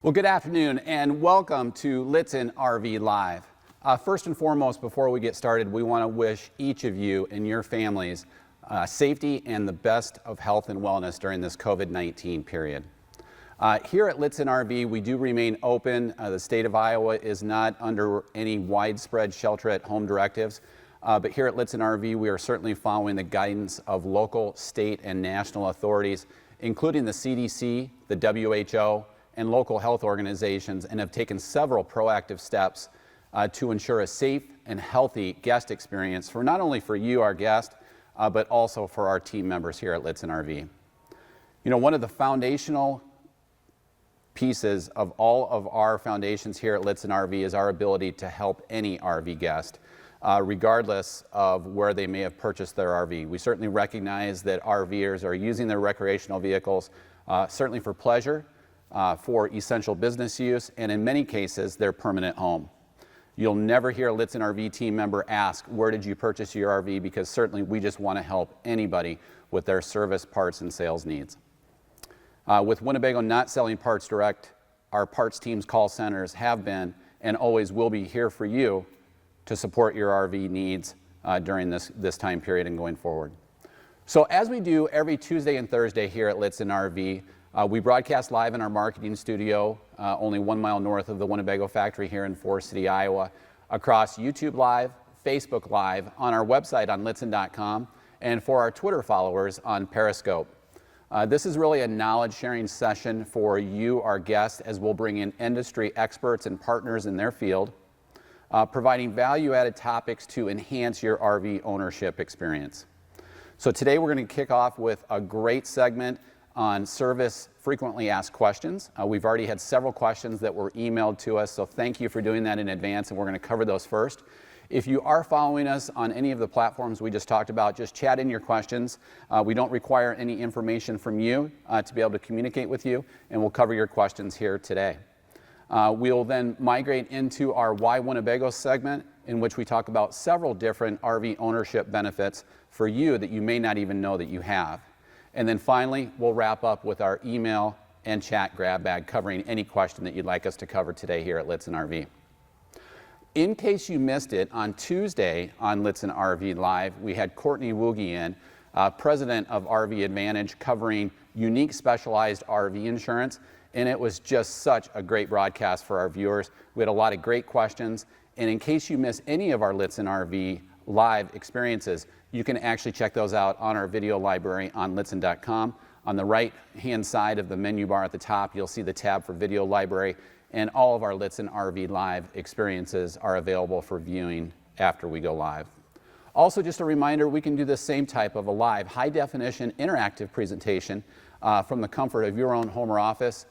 Well, good afternoon and welcome to Lichtsinn RV Live. First and foremost, before we get started, we want to wish each of you and your families safety and the best of health and wellness during this COVID-19 period. Here at Lichtsinn RV, we do remain open. The state of Iowa is not under any widespread shelter-at-home directives, but here at Lichtsinn RV, we are certainly following the guidance of local, state, and national authorities, including the CDC, the WHO, and local health organizations, and have taken several proactive steps to ensure a safe and healthy guest experience for not only for you, our guest, but also for our team members here at Lichtsinn RV. You know, one of the foundational pieces of all of our foundations here at Lichtsinn RV is our ability to help any RV guest, regardless of where they may have purchased their RV. We certainly recognize that RVers are using their recreational vehicles certainly for pleasure, for essential business use, and in many cases, their permanent home. You'll never hear a Lichtsinn RV team member ask, where did you purchase your RV? Because certainly we just want to help anybody with their service, parts, and sales needs. With Winnebago not selling parts direct, our parts team's call centers have been and always will be here for you to support your RV needs during this time period and going forward. So as we do every Tuesday and Thursday here at Lichtsinn RV, we broadcast live in our marketing studio, only 1 mile north of the Winnebago Factory here in Forest City, Iowa, across YouTube Live, Facebook Live, on our website on Lichtsinn.com, and for our Twitter followers on Periscope. This is really a knowledge sharing session for you, our guests, as we'll bring in industry experts and partners in their field, providing value-added topics to enhance your RV ownership experience. So today we're going to kick off with a great segment on service frequently asked questions. We've already had several questions that were emailed to us, so thank you for doing that in advance, and we're going to cover those first. If you are following us on any of the platforms we just talked about, just chat in your questions. We don't require any information from you to be able to communicate with you, and we'll cover your questions here today. We'll then migrate into our Why Winnebago segment, in which we talk about several different RV ownership benefits for you that you may not even know that you have. And then finally, we'll wrap up with our email and chat grab bag covering any question that you'd like us to cover today here at Lichtsinn RV. In case you missed it, on Tuesday on Lichtsinn RV Live, we had Courtney Woogie in, president of RV Advantage, covering unique specialized RV insurance, and it was just such a great broadcast for our viewers. We had a lot of great questions, and in case you missed any of our Lichtsinn RV Live experiences, you can actually check those out on our video library on Lichtsinn.com. On the right-hand side of the menu bar at the top, you'll see the tab for video library, and all of our Lichtsinn RV Live experiences are available for viewing after we go live. Also, just a reminder, we can do the same type of a live, high-definition, interactive presentation from the comfort of your own home or office.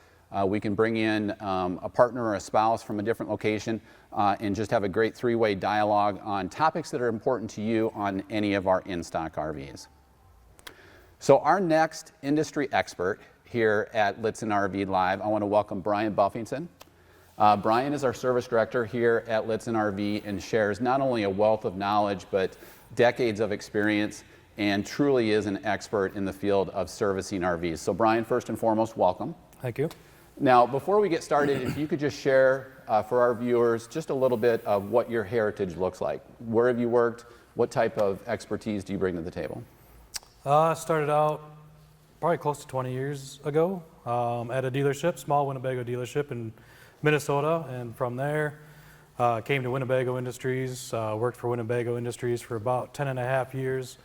We can bring in a partner or a spouse from a different location and just have a great three-way dialogue on topics that are important to you on any of our in-stock RVs. So our next industry expert here at Lichtsinn RV Live, I want to welcome Brian Buffington. Brian is our service director here at Lichtsinn RV and shares not only a wealth of knowledge, but decades of experience, and truly is an expert in the field of servicing RVs. So Brian, first and foremost, welcome. Thank you. Now, before we get started, if you could just share for our viewers just a little bit of what your heritage looks like. Where have you worked? What type of expertise do you bring to the table? I started out probably close to 20 years ago at a dealership, small Winnebago dealership in Minnesota, and from there came to Winnebago Industries, worked for Winnebago Industries for about 10.5 years,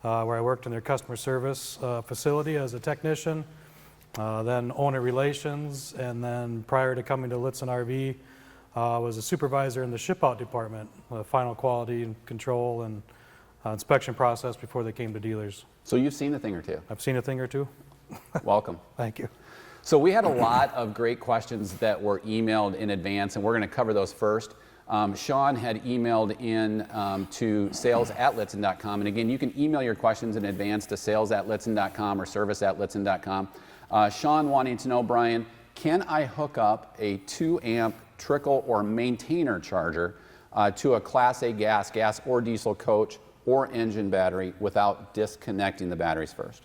where I worked in their customer service facility as a technician. Then owner relations, and then prior to coming to Lichtsinn RV, was a supervisor in the ship-out department, final quality and control and inspection process before they came to dealers. So you've seen a thing or two. I've seen a thing or two. Welcome. Thank you. So we had a lot of great questions that were emailed in advance, and we're going to cover those first. Sean had emailed in to sales@Lichtsinn.com, and again, you can email your questions in advance to sales@Lichtsinn.com or service@Lichtsinn.com. Sean wanting to know, Brian, can I hook up a 2-amp trickle or maintainer charger to a Class A gas or diesel coach or engine battery without disconnecting the batteries first?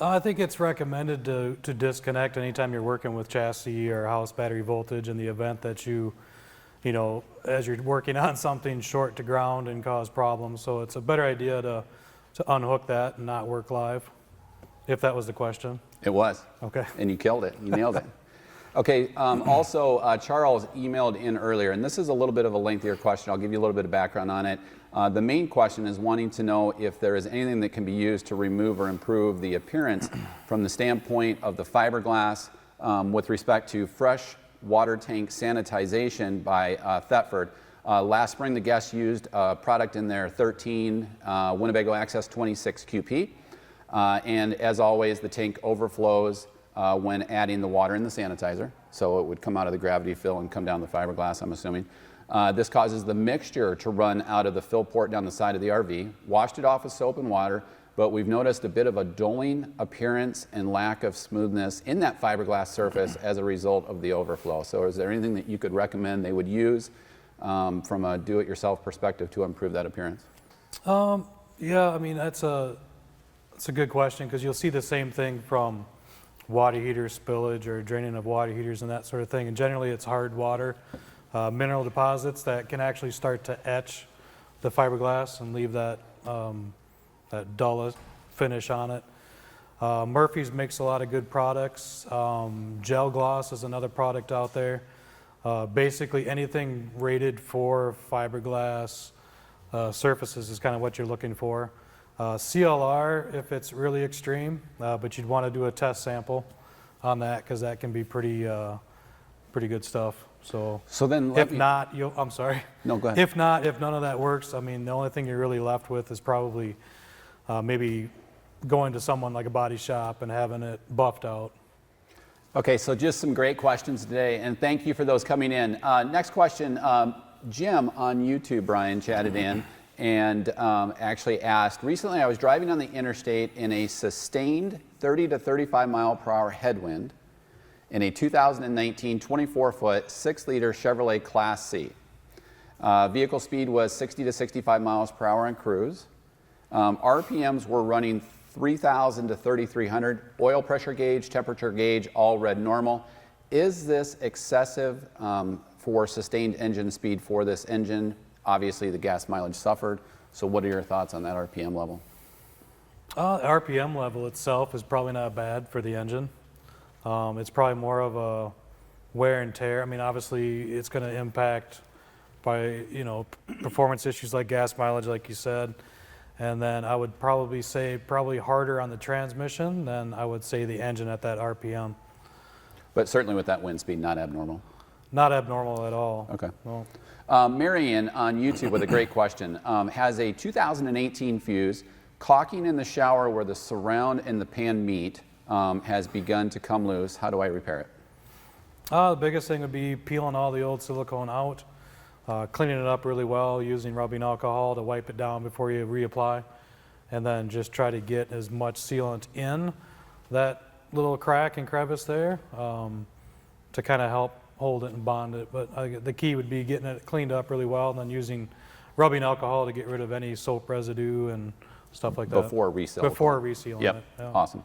I think it's recommended to disconnect anytime you're working with chassis or house battery voltage in the event that you know, as you're working on something short to ground and cause problems. So it's a better idea to unhook that and not work live, if that was the question. It was. Okay. And you killed it. You nailed it. Okay, also, Charles emailed in earlier, and this is a little bit of a lengthier question. I'll give you a little bit of background on it. The main question is wanting to know if there is anything that can be used to remove or improve the appearance from the standpoint of the fiberglass with respect to fresh water tank sanitization by Thetford. Last spring, the guests used a product in their 13 Winnebago Access 26 QP. And as always, the tank overflows when adding the water in the sanitizer. So it would come out of the gravity fill and come down the fiberglass, I'm assuming. This causes the mixture to run out of the fill port down the side of the RV. Washed it off with soap and water, but we've noticed a bit of a dulling appearance and lack of smoothness in that fiberglass surface as a result of the overflow. So is there anything that you could recommend they would use from a do-it-yourself perspective to improve that appearance? Yeah, I mean, that's a good question, because you'll see the same thing from water heater spillage or draining of water heaters and that sort of thing. And generally it's hard water, mineral deposits that can actually start to etch the fiberglass and leave that, that dull finish on it. Murphy's makes a lot of good products. Gel Gloss is another product out there. Basically anything rated for fiberglass surfaces is kind of what you're looking for. CLR if it's really extreme, but you'd want to do a test sample on that, because that can be pretty good stuff. So then if not, I'm sorry. No, go ahead. If not, if none of that works, I mean, the only thing you're really left with is probably maybe going to someone like a body shop and having it buffed out. Okay, so just some great questions today, and thank you for those coming in. Next question, Jim on YouTube, Brian, chatted in and actually asked, recently I was driving on the interstate in a sustained 30 to 35 mile per hour headwind in a 2019 24-foot 6-liter Chevrolet Class C. Vehicle speed was 60 to 65 miles per hour on cruise. RPMs were running 3,000 to 3,300. Oil pressure gauge, temperature gauge, all read normal. Is this excessive for sustained engine speed for this engine? Obviously, the gas mileage suffered. So what are your thoughts on that RPM level? RPM level itself is probably not bad for the engine. It's probably more of a wear and tear. I mean, obviously, it's going to impact by, you know, performance issues like gas mileage, like you said. And then I would probably say harder on the transmission than I would say the engine at that RPM. But certainly with that wind speed, not abnormal. Not abnormal at all. Okay. No. Marion on YouTube with a great question. Has a 2018 fuse caulking in the shower where the surround and the pan meet has begun to come loose. How do I repair it? The biggest thing would be peeling all the old silicone out, cleaning it up really well, using rubbing alcohol to wipe it down before you reapply, and then just try to get as much sealant in that little crack and crevice there to kind of help hold it and bond it. But the key would be getting it cleaned up really well, and then using rubbing alcohol to get rid of any soap residue and stuff like that. Before resealing. Before resealing Yep. it. Yeah. Awesome.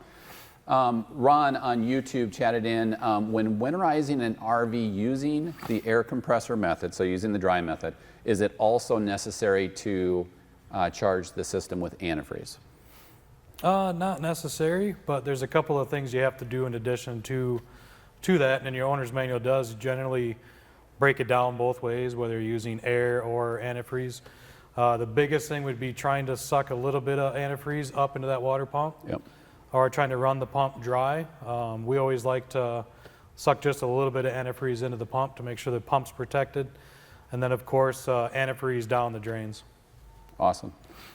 Ron on YouTube chatted in, when winterizing an RV using the air compressor method, so using the dry method, is it also necessary to charge the system with antifreeze? Not necessary, but there's a couple of things you have to do in addition to that, and your owner's manual does generally break it down both ways, whether you're using air or antifreeze. The biggest thing would be trying to suck a little bit of antifreeze up into that water pump. Yep. Or trying to run the pump dry. We always like to suck just a little bit of antifreeze into the pump to make sure the pump's protected. And then of course, antifreeze down the drains. Awesome.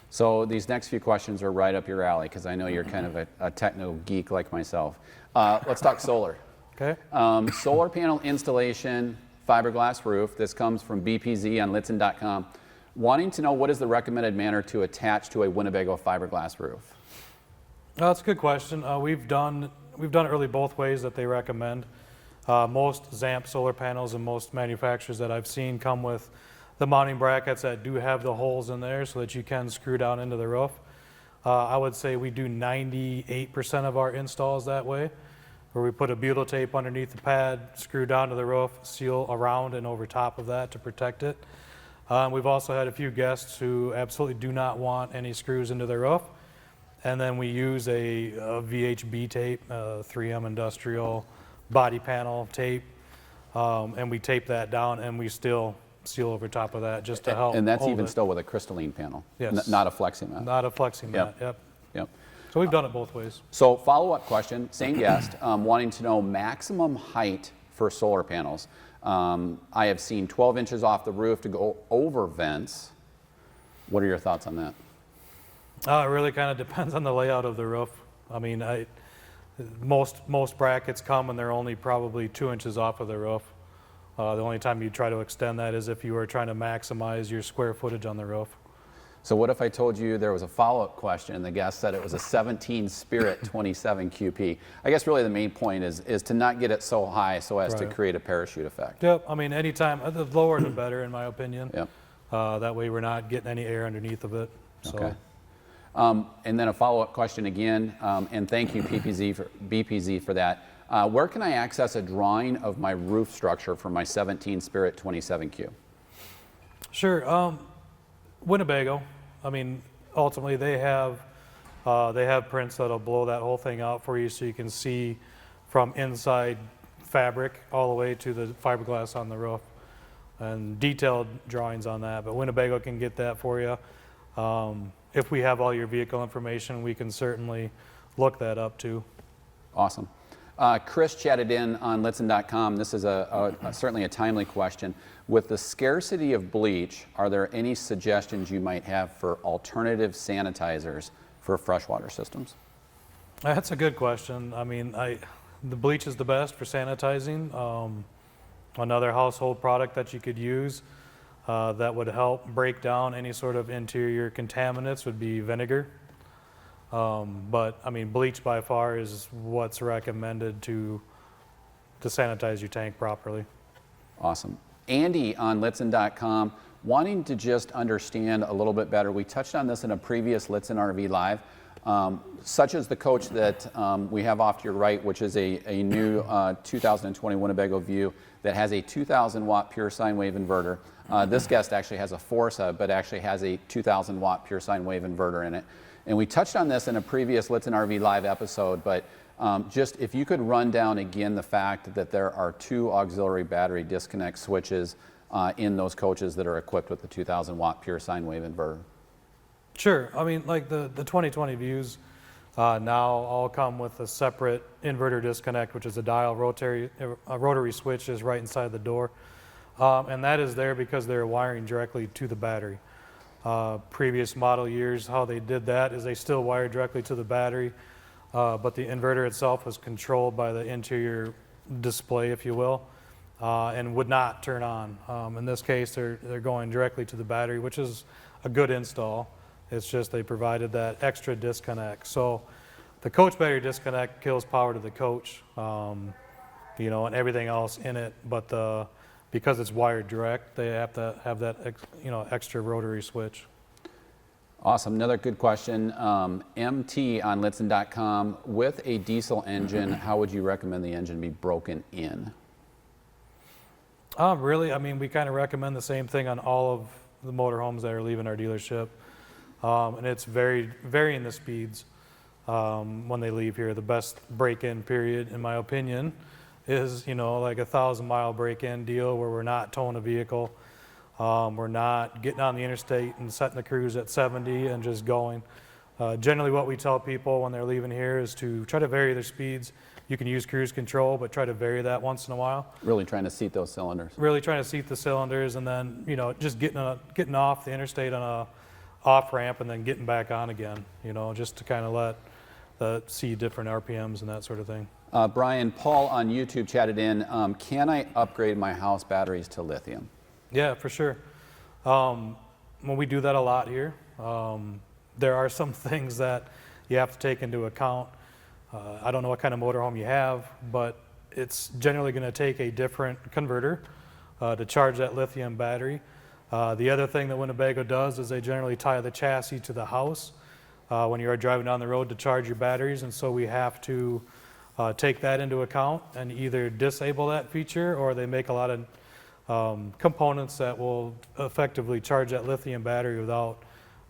So these next few questions are right up your alley, because I know you're kind of a techno geek like myself. Let's talk solar. Okay. Solar panel installation, fiberglass roof. This comes from BPZ on Lichtsinn.com. Wanting to know what is the recommended manner to attach to a Winnebago fiberglass roof? That's a good question. We've done it really both ways that they recommend. Most ZAMP solar panels and most manufacturers that I've seen come with the mounting brackets that do have the holes in there so that you can screw down into the roof. I would say we do 98% of our installs that way, where we put a butyl tape underneath the pad, screw down to the roof, seal around and over top of that to protect it. We've also had a few guests who absolutely do not want any screws into their roof. And then we use a VHB tape, 3M industrial body panel tape, and we tape that down and we still seal over top of that just to help. And that's hold even it. still with a crystalline panel, Yes. not a flexi mat. Not a flexi mat, yep. Yep. So we've done it both ways. So follow-up question, same guest, wanting to know maximum height for solar panels. I have seen 12 inches off the roof to go over vents. What are your thoughts on that? It really kind of depends on the layout of the roof. I mean, most brackets come and they're only probably 2 inches off of the roof. The only time you try to extend that is if you were trying to maximize your square footage on the roof. So what if I told you there was a follow-up question and the guest said it was a 17 Spirit 27 QP? I guess really the main point is to not get it so high so as to Right. create a parachute effect. Yep, I mean, anytime, the lower the better in my opinion. Yep. That way we're not getting any air underneath of it. So. Okay. And then a follow-up question again, and thank you BPZ for that. Where can I access a drawing of my roof structure for my 17 Spirit 27Q? Sure. Winnebago, I mean, ultimately they have prints that'll blow that whole thing out for you so you can see from inside fabric all the way to the fiberglass on the roof, and detailed drawings on that. But Winnebago can get that for you. If we have all your vehicle information, we can certainly look that up too. Awesome. Chris chatted in on Lichtsinn.com. This is certainly a timely question. With the scarcity of bleach, are there any suggestions you might have for alternative sanitizers for freshwater systems? That's a good question. I mean, the bleach is the best for sanitizing. Another household product that you could use that would help break down any sort of interior contaminants would be vinegar. But I mean, bleach by far is what's recommended to sanitize your tank properly. Awesome. Andy on Lichtsinn.com, wanting to just understand a little bit better. We touched on this in a previous Lichtsinn RV Live, such as the coach that we have off to your right, which is a new 2020 Winnebago View that has a 2,000 watt pure sine wave inverter. This guest actually has a Forza, but actually has a 2,000 watt pure sine wave inverter in it. And we touched on this in a previous Lichtsinn RV Live episode, but just if you could run down again the fact that there are 2 auxiliary battery disconnect switches in those coaches that are equipped with the 2,000 watt pure sine wave inverter. Sure. I mean, like the 2020 Views now all come with a separate inverter disconnect, which is a dial rotary switch is right inside the door. And that is there because they're wiring directly to the battery. Previous model years, how they did that is they still wired directly to the battery, but the inverter itself was controlled by the interior display, if you will, and would not turn on. In this case, they're going directly to the battery, which is a good install. It's just they provided that extra disconnect. So the coach battery disconnect kills power to the coach, you know, and everything else in it, but because it's wired direct, they have to have that extra rotary switch. Awesome. Another good question. MT on Lichtsinn.com, with a diesel engine, how would you recommend the engine be broken in? Really, I mean, we kind of recommend the same thing on all of the motorhomes that are leaving our dealership. And it's varying the speeds when they leave here. The best break-in period, in my opinion, is, you know, like a 1,000-mile break-in deal where we're not towing a vehicle. We're not getting on the interstate and setting the cruise at 70 and just going. Generally what we tell people when they're leaving here is to try to vary their speeds. You can use cruise control, but try to vary that once in a while. Really trying to seat those cylinders. Really trying to seat the cylinders, and then, you know, just getting off the interstate on a off ramp and then getting back on again, you know, just to kind of see different RPMs and that sort of thing. Brian, Paul on YouTube chatted in, can I upgrade my house batteries to lithium? Yeah, for sure. When we do that a lot here, there are some things that you have to take into account. I don't know what kind of motorhome you have, but it's generally going to take a different converter to charge that lithium battery. The other thing that Winnebago does is they generally tie the chassis to the house when you are driving down the road to charge your batteries, and so we have to take that into account and either disable that feature, or they make a lot of components that will effectively charge that lithium battery without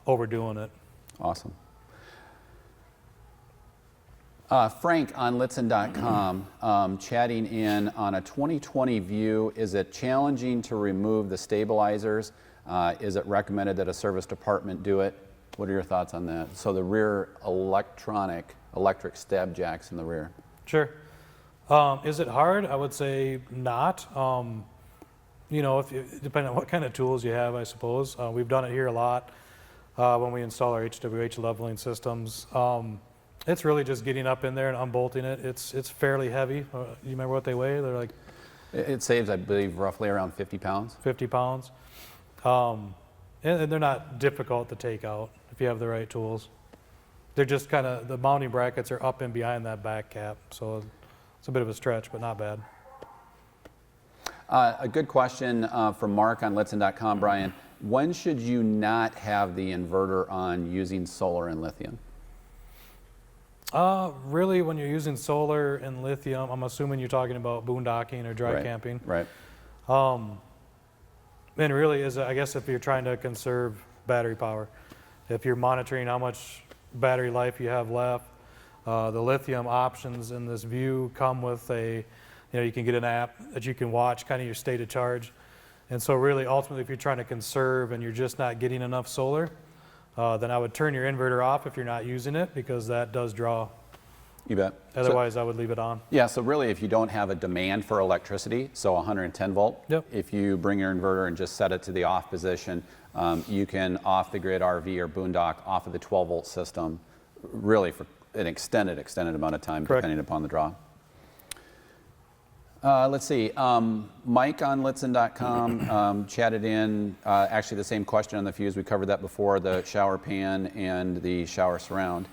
overdoing it. Awesome. Frank on Lichtsinn.com chatting in on a 2020 view. Is it challenging to remove the stabilizers? Is it recommended that a service department do it? What are your thoughts on that? So the rear electric stab jacks in the rear. Sure. Is it hard? I would say not. You know, depending on what kind of tools you have, I suppose. We've done it here a lot when we install our HWH leveling systems. It's really just getting up in there and unbolting it. It's fairly heavy. You remember what they weigh? They're like... It saves, I believe, roughly around 50 pounds. 50 pounds. And they're not difficult to take out if you have the right tools. They're just kind of, the mounting brackets are up and behind that back cap, so it's a bit of a stretch, but not bad. A good question from Mark on Lichtsinn.com, Brian. When should you not have the inverter on using solar and lithium? Really, when you're using solar and lithium, I'm assuming you're talking about boondocking or dry camping. Right. And really, I guess if you're trying to conserve battery power, if you're monitoring how much battery life you have left, the lithium options in this view come with you can get an app that you can watch kind of your state of charge. And so really, ultimately, if you're trying to conserve and you're just not getting enough solar, then I would turn your inverter off if you're not using it, because that does draw. You bet. Otherwise, I would leave it on. Yeah, so really if you don't have a demand for electricity, so 110 volt, if you bring your inverter and just set it to the off position, you can off the grid RV or boondock off of the 12 volt system really for an extended amount of time. Correct. Depending upon the draw. Let's see, Mike on Lichtsinn.com chatted in actually the same question on the fuse. We covered that before, the shower pan and the shower surround.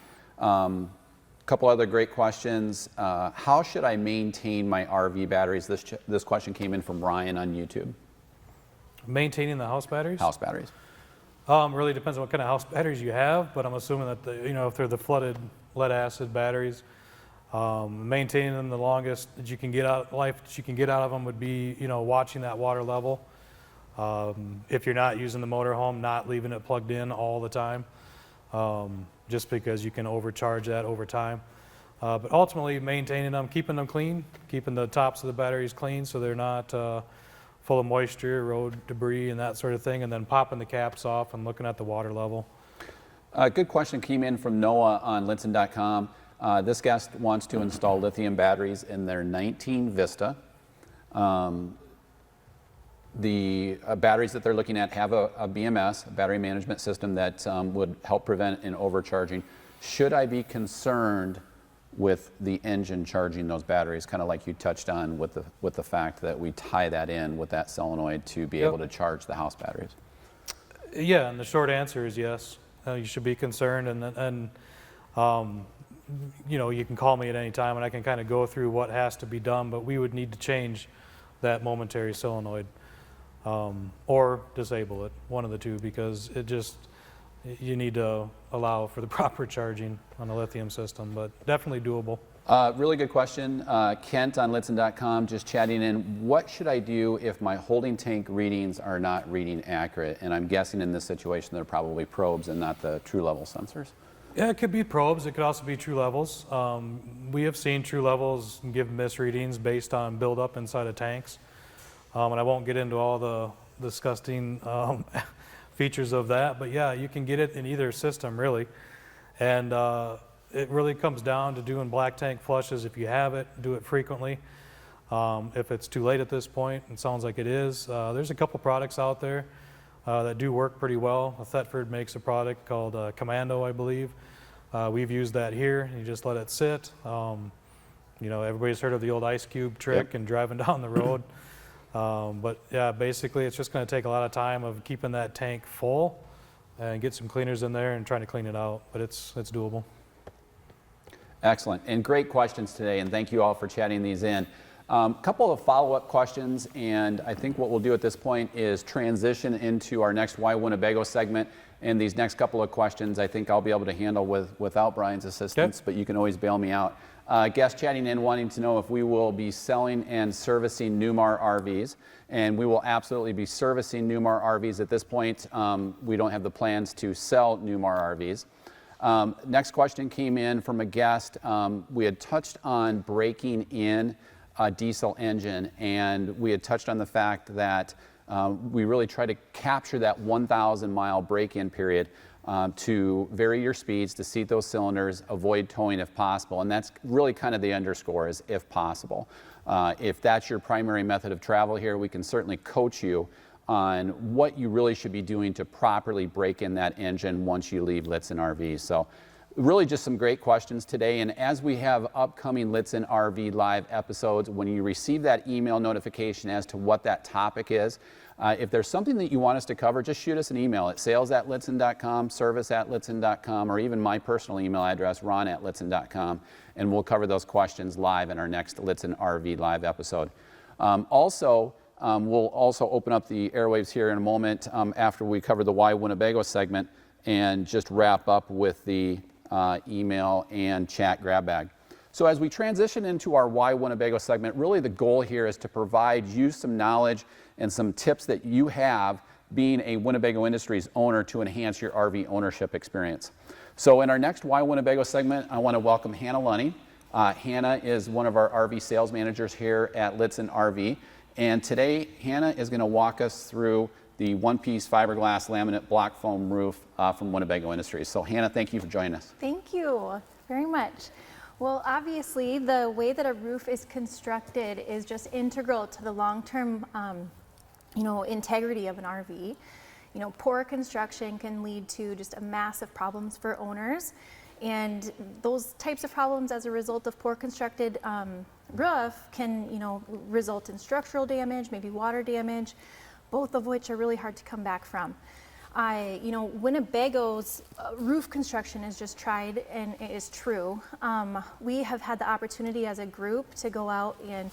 Couple other great questions. How should I maintain my RV batteries? This question came in from Ryan on YouTube. Maintaining the house batteries? House batteries. Really depends on what kind of house batteries you have, but I'm assuming that if they're the flooded lead acid batteries, maintaining them the longest that you can get out of them would be watching that water level. If you're not using the motorhome, not leaving it plugged in all the time. Just because you can overcharge that over time. But ultimately maintaining them, keeping them clean, keeping the tops of the batteries clean so they're not full of moisture, road debris and that sort of thing, and then popping the caps off and looking at the water level. A good question came in from Noah on Lichtsinn.com. This guest wants to install lithium batteries in their 19 Vista. The batteries that they're looking at have a BMS, a battery management system, that would help prevent an overcharging. Should I be concerned with the engine charging those batteries, kind of like you touched on with the fact that we tie that in with that solenoid to be able to charge the house batteries? Yeah, and the short answer is yes. You should be concerned, and you can call me at any time and I can kind of go through what has to be done, but we would need to change that momentary solenoid. Or disable it, one of the two, because you need to allow for the proper charging on a lithium system, but definitely doable. Really good question. Kent on Lichtsinn.com just chatting in, what should I do if my holding tank readings are not reading accurate? And I'm guessing in this situation they're probably probes and not the true level sensors. Yeah, it could be probes. It could also be true levels. We have seen true levels give misreadings based on buildup inside of tanks. And I won't get into all the disgusting features of that, but yeah, you can get it in either system really. And it really comes down to doing black tank flushes. If you have it, do it frequently. If it's too late at this point, it sounds like it is. There's a couple products out there that do work pretty well. Thetford makes a product called Commando, I believe. We've used that here. You just let it sit. Everybody's heard of the old ice cube trick and driving down the road. But yeah, basically it's just going to take a lot of time of keeping that tank full and get some cleaners in there and trying to clean it out, but it's doable. Excellent, and great questions today, and thank you all for chatting these in. Couple of follow-up questions, and I think what we'll do at this point is transition into our next Why Winnebago segment. And these next couple of questions I think I'll be able to handle without Brian's assistance, but you can always bail me out. Guest chatting in wanting to know if we will be selling and servicing Newmar RVs, and we will absolutely be servicing Newmar RVs at this point. We don't have the plans to sell Newmar RVs. Next question came in from a guest. We had touched on breaking in a diesel engine, and we had touched on the fact that we really try to capture that 1,000 mile break-in period to vary your speeds, to seat those cylinders, avoid towing if possible. And that's really kind of the underscore, is if possible. If that's your primary method of travel here, we can certainly coach you on what you really should be doing to properly break in that engine once you leave Lichtsinn RV. So really just some great questions today. And as we have upcoming Lichtsinn RV live episodes, when you receive that email notification as to what that topic is, if there's something that you want us to cover, just shoot us an email at sales@littsinn.com, service@littsinn.com, or even my personal email address, ron@littsinn.com, and we'll cover those questions live in our next Lichtsinn RV live episode. We'll also open up the airwaves here in a moment after we cover the Why Winnebago segment and just wrap up with the email and chat grab bag. So as we transition into our Why Winnebago segment, really the goal here is to provide you some knowledge and some tips that you have being a Winnebago Industries owner to enhance your RV ownership experience. So in our next Why Winnebago segment, I want to welcome Hannah Lunning. Hannah is one of our RV sales managers here at Lichtsinn RV. And today, Hannah is going to walk us through the one-piece fiberglass laminate block foam roof from Winnebago Industries. So Hannah, thank you for joining us. Thank you very much. Well, obviously, the way that a roof is constructed is just integral to the long-term integrity of an RV. Poor construction can lead to just a massive problems for owners. And those types of problems as a result of poor constructed roof can, result in structural damage, maybe water damage, both of which are really hard to come back from. Winnebago's roof construction is just tried and it is true. We have had the opportunity as a group to go out and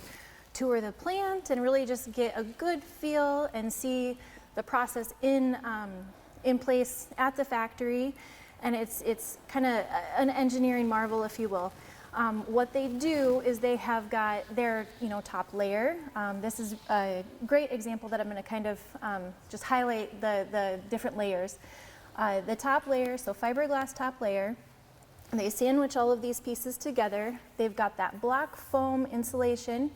tour the plant and really just get a good feel and see the process in place at the factory. And it's kind of an engineering marvel, if you will. What they do is they have got their top layer. This is a great example that I'm going to kind of just highlight the different layers. The top layer, so fiberglass top layer, they sandwich all of these pieces together. They've got that block foam insulation,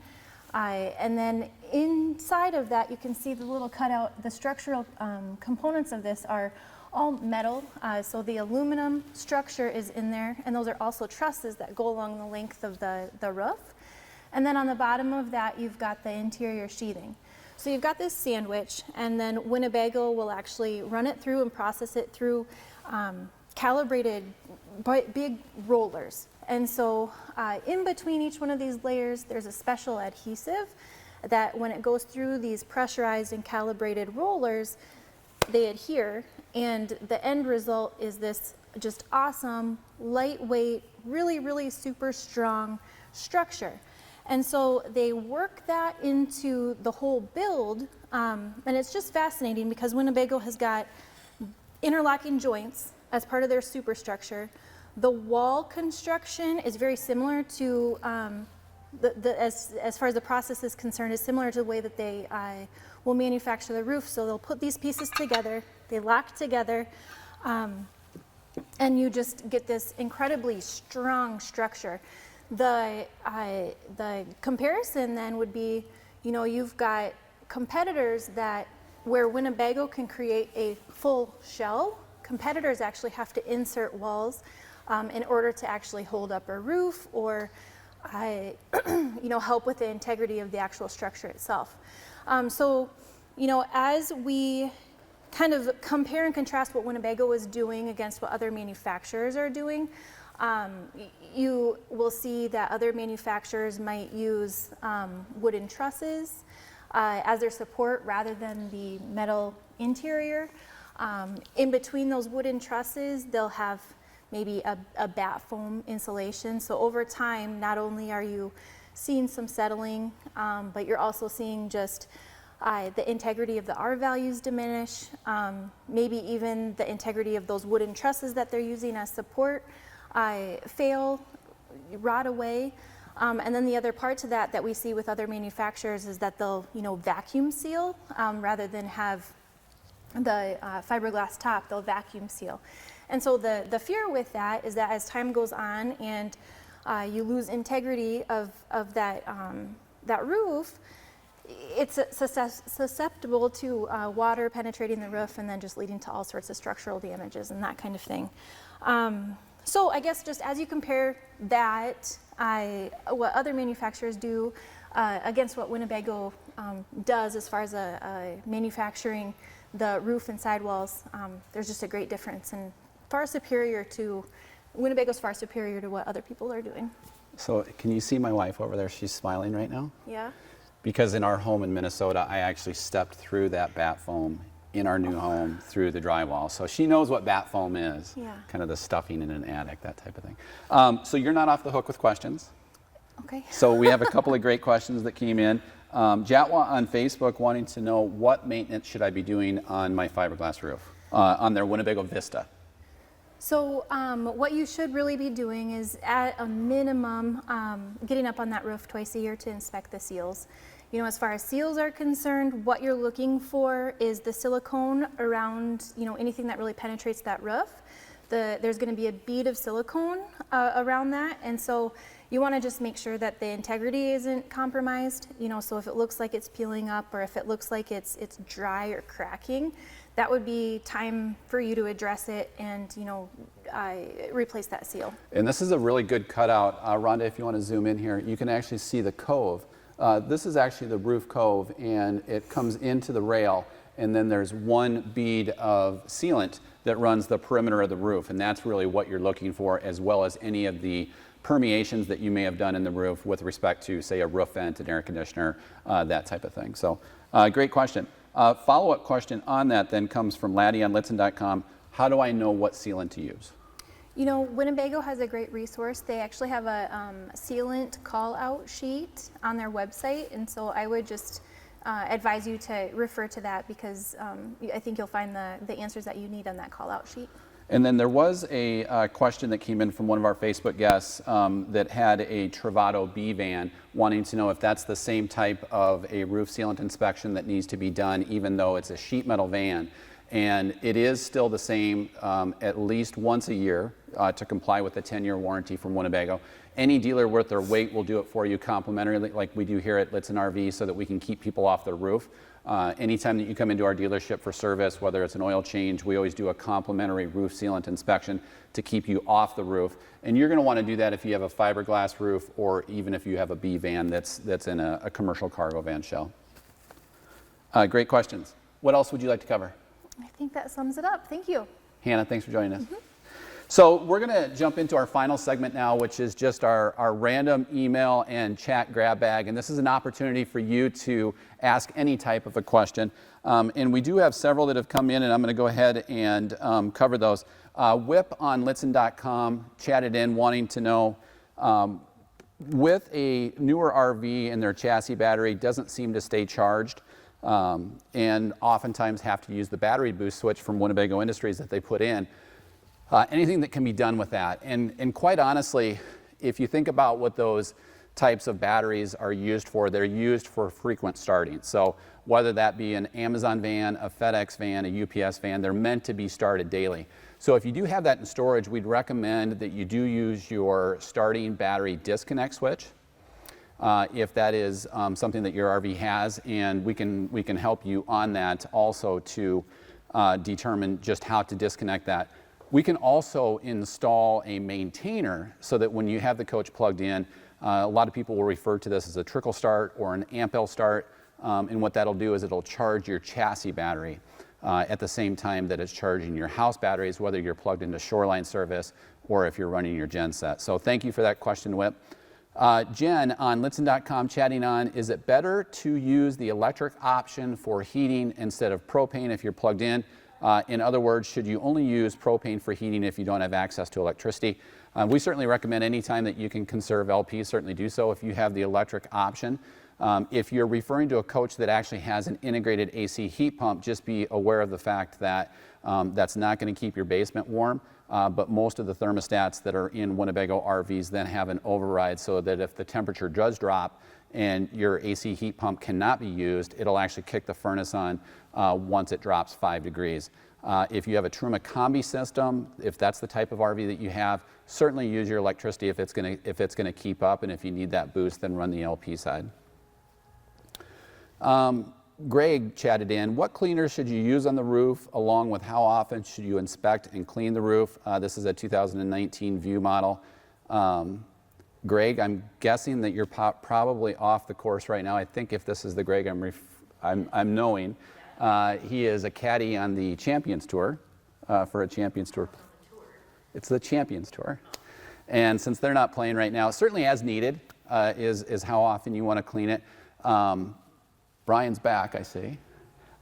and then inside of that you can see the little cutout. The structural components of this are all metal, so the aluminum structure is in there, and those are also trusses that go along the length of the roof. And then on the bottom of that, you've got the interior sheathing. So you've got this sandwich, and then Winnebago will actually run it through and process it through calibrated big rollers. And so in between each one of these layers, there's a special adhesive that when it goes through these pressurized and calibrated rollers, they adhere, and the end result is this just awesome, lightweight, really super strong structure. And so they work that into the whole build, and it's just fascinating because Winnebago has got interlocking joints as part of their superstructure. The wall construction is very similar to, as far as the process is concerned, is similar to the way that they will manufacture the roof. So they'll put these pieces together, they lock together, and you just get this incredibly strong structure. The comparison then would be, you've got competitors where Winnebago can create a full shell. Competitors actually have to insert walls in order to actually hold up a roof or help with the integrity of the actual structure itself. As we kind of compare and contrast what Winnebago is doing against what other manufacturers are doing, you will see that other manufacturers might use wooden trusses as their support rather than the metal interior. In between those wooden trusses, they'll have maybe a bat foam insulation. So over time, not only are you seeing some settling, but you're also seeing just the integrity of the R values diminish, maybe even the integrity of those wooden trusses that they're using as support fail, rot away. And then the other part to that we see with other manufacturers is that they'll, vacuum seal rather than have the fiberglass top, they'll vacuum seal. And so the fear with that is that as time goes on and you lose integrity of that roof, it's susceptible to water penetrating the roof and then just leading to all sorts of structural damages and that kind of thing. So I guess just as you compare that, what other manufacturers do against what Winnebago does as far as manufacturing the roof and sidewalls, there's just a great difference and Winnebago's far superior to what other people are doing. So can you see my wife over there? She's smiling right now. Yeah. Because in our home in Minnesota, I actually stepped through that bat foam in our new home through the drywall. So she knows what bat foam is, kind of the stuffing in an attic, that type of thing. So you're not off the hook with questions. Okay. So we have a couple of great questions that came in. Jatwa on Facebook wanting to know what maintenance should I be doing on my fiberglass roof, on their Winnebago Vista. So what you should really be doing is at a minimum getting up on that roof twice a year to inspect the seals. As far as seals are concerned, what you're looking for is the silicone around, anything that really penetrates that roof. There's going to be a bead of silicone around that, and so you want to just make sure that the integrity isn't compromised. So if it looks like it's peeling up or if it looks like it's dry or cracking, that would be time for you to address it and replace that seal. And this is a really good cutout. Rhonda, if you want to zoom in here, you can actually see the cove. This is actually the roof cove, and it comes into the rail, and then there's one bead of sealant that runs the perimeter of the roof, and that's really what you're looking for, as well as any of the permeations that you may have done in the roof with respect to, say, a roof vent, an air conditioner, that type of thing. So great question. Follow-up question on that then comes from Laddie on Lichtsinn.com. How do I know what sealant to use? Winnebago has a great resource. They actually have a sealant call-out sheet on their website, and so I would just advise you to refer to that because I think you'll find the answers that you need on that call-out sheet. And then there was a question that came in from one of our Facebook guests that had a Travato B van wanting to know if that's the same type of a roof sealant inspection that needs to be done even though it's a sheet metal van. And it is still the same at least once a year to comply with the 10-year warranty from Winnebago. Any dealer worth their weight will do it for you complimentarily like we do here at Lichtsinn RV so that we can keep people off their roof. Anytime that you come into our dealership for service, whether it's an oil change, we always do a complimentary roof sealant inspection to keep you off the roof. And you're going to want to do that if you have a fiberglass roof or even if you have a B van that's in a commercial cargo van shell. Great questions. What else would you like to cover? I think that sums it up. Thank you. Hannah, thanks for joining us. So we're going to jump into our final segment now, which is just our random email and chat grab bag. And this is an opportunity for you to ask any type of a question. And we do have several that have come in, and I'm going to go ahead and cover those. Whip on Lichtsinn.com chatted in wanting to know, with a newer RV and their chassis battery doesn't seem to stay charged. And oftentimes have to use the battery boost switch from Winnebago Industries that they put in. Anything that can be done with that. And quite honestly, if you think about what those types of batteries are used for, they're used for frequent starting. So whether that be an Amazon van, a FedEx van, a UPS van, they're meant to be started daily. So if you do have that in storage, we'd recommend that you do use your starting battery disconnect switch. If that is something that your RV has, and we can help you on that also to determine just how to disconnect that. We can also install a maintainer so that when you have the coach plugged in, a lot of people will refer to this as a trickle start or an amp-L start, and what that'll do is it'll charge your chassis battery at the same time that it's charging your house batteries, whether you're plugged into Shoreline service or if you're running your genset. So thank you for that question, Whip. Jen on Lichtsinn.com chatting on, is it better to use the electric option for heating instead of propane if you're plugged in? In other words, should you only use propane for heating if you don't have access to electricity? We certainly recommend anytime that you can conserve LP, certainly do so if you have the electric option. If you're referring to a coach that actually has an integrated AC heat pump, just be aware of the fact that that's not going to keep your basement warm, but most of the thermostats that are in Winnebago RVs then have an override so that if the temperature does drop and your AC heat pump cannot be used, it'll actually kick the furnace on once it drops 5 degrees. If you have a Truma Combi system, if that's the type of RV that you have, certainly use your electricity if it's going to keep up, and if you need that boost, then run the LP side. Greg chatted in, what cleaners should you use on the roof, along with how often should you inspect and clean the roof? This is a 2019 View model. Greg, I'm guessing that you're probably off the course right now. I think if this is the Greg I'm knowing, he is a caddy on the Champions Tour, for a Champions Tour. It's the Champions Tour. And since they're not playing right now, certainly as needed is how often you want to clean it. Brian's back, I see.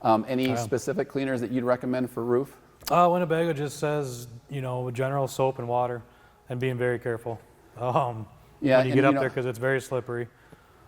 Any specific cleaners that you'd recommend for roof? Winnebago just says, general soap and water, and being very careful when you get up there, because it's very slippery.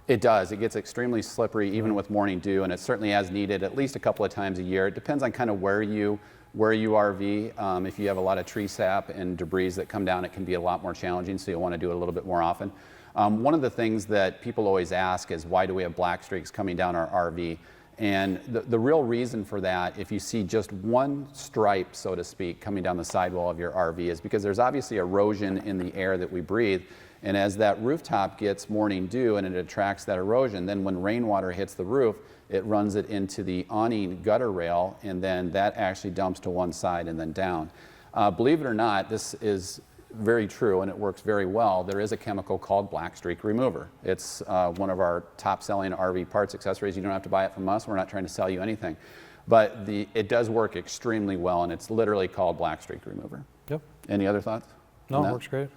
It does. It gets extremely slippery even with morning dew, and it's certainly as needed at least a couple of times a year. It depends on kind of where you RV. If you have a lot of tree sap and debris that come down, it can be a lot more challenging, so you'll want to do it a little bit more often. One of the things that people always ask is, why do we have black streaks coming down our RV? And the real reason for that, if you see just one stripe, so to speak, coming down the sidewall of your RV, is because there's obviously erosion in the air that we breathe. And as that rooftop gets morning dew and it attracts that erosion, then when rainwater hits the roof, it runs it into the awning gutter rail, and then that actually dumps to one side and then down. Believe it or not, this is very true, and it works very well. There is a chemical called black streak remover. It's one of our top selling RV parts accessories. You don't have to buy it from us. We're not trying to sell you anything. But it does work extremely well, and it's literally called black streak remover. Yep. Any other thoughts? No, it works great.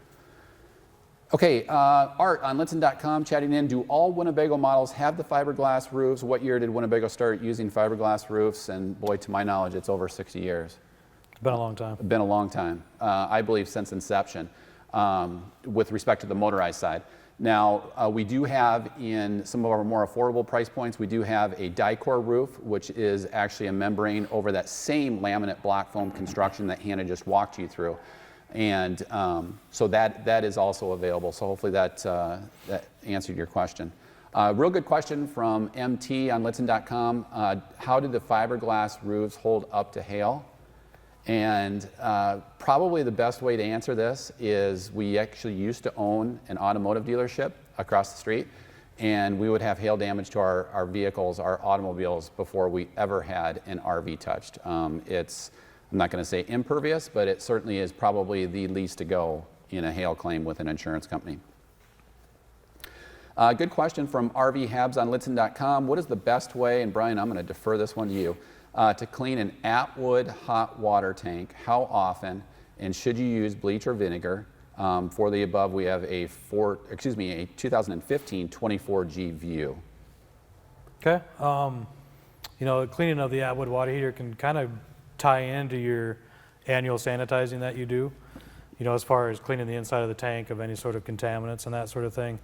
Okay, Art on Lichtsinn.com chatting in, do all Winnebago models have the fiberglass roofs? What year did Winnebago start using fiberglass roofs? And boy, to my knowledge, it's over 60 years. It's been a long time. Been a long time. I believe since inception, with respect to the motorized side. Now, we do have in some of our more affordable price points, we do have a die-core roof, which is actually a membrane over that same laminate block foam construction that Hannah just walked you through. And so that is also available. So hopefully that answered your question. Real good question from MT on Lichtsinn.com. How did the fiberglass roofs hold up to hail? And probably the best way to answer this is, we actually used to own an automotive dealership across the street, and we would have hail damage to our vehicles, our automobiles, before we ever had an RV touched. I'm not going to say impervious, but it certainly is probably the least to go in a hail claim with an insurance company. Good question from RV Habs on Lichtsinn.com. What is the best way, and Brian, I'm going to defer this one to you, to clean an Atwood hot water tank? How often, and should you use bleach or vinegar? For the above, we have a 2015 24G View. Okay. Cleaning of the Atwood water heater can kind of tie into your annual sanitizing that you do, as far as cleaning the inside of the tank of any sort of contaminants and that sort of thing.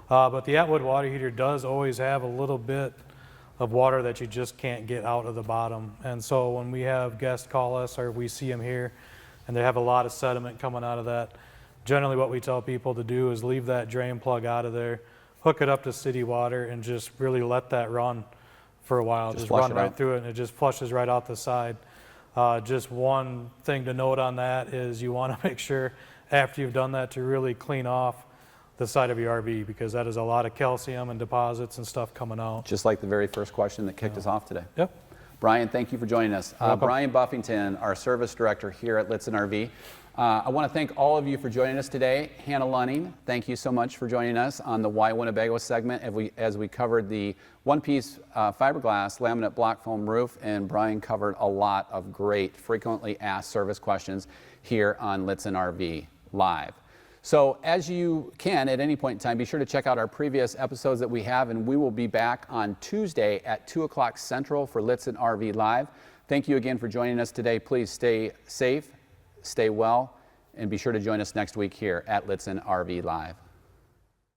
But the Atwood water heater does always have a little bit of water that you just can't get out of the bottom. And so when we have guests call us, or we see them here, and they have a lot of sediment coming out of that, generally what we tell people to do is leave that drain plug out of there, hook it up to city water, and just really let that run for a while. Just run right through it, and it just flushes right out the side. Just one thing to note on that is you want to make sure after you've done that to really clean off the side of your RV, because that is a lot of calcium and deposits and stuff coming out. Just like the very first question that kicked us off today. Yep. Brian, thank you for joining us. Brian Buffington, our service director here at Lichtsinn RV. I want to thank all of you for joining us today. Hannah Lunning, thank you so much for joining us on the Why Winnebago segment as we covered the one-piece fiberglass laminate block foam roof, and Brian covered a lot of great frequently asked service questions here on Lichtsinn RV Live. So as you can at any point in time, be sure to check out our previous episodes that we have, and we will be back on Tuesday at 2 o'clock Central for Lichtsinn RV Live. Thank you again for joining us today. Please stay safe, stay well, and be sure to join us next week here at Lichtsinn RV Live.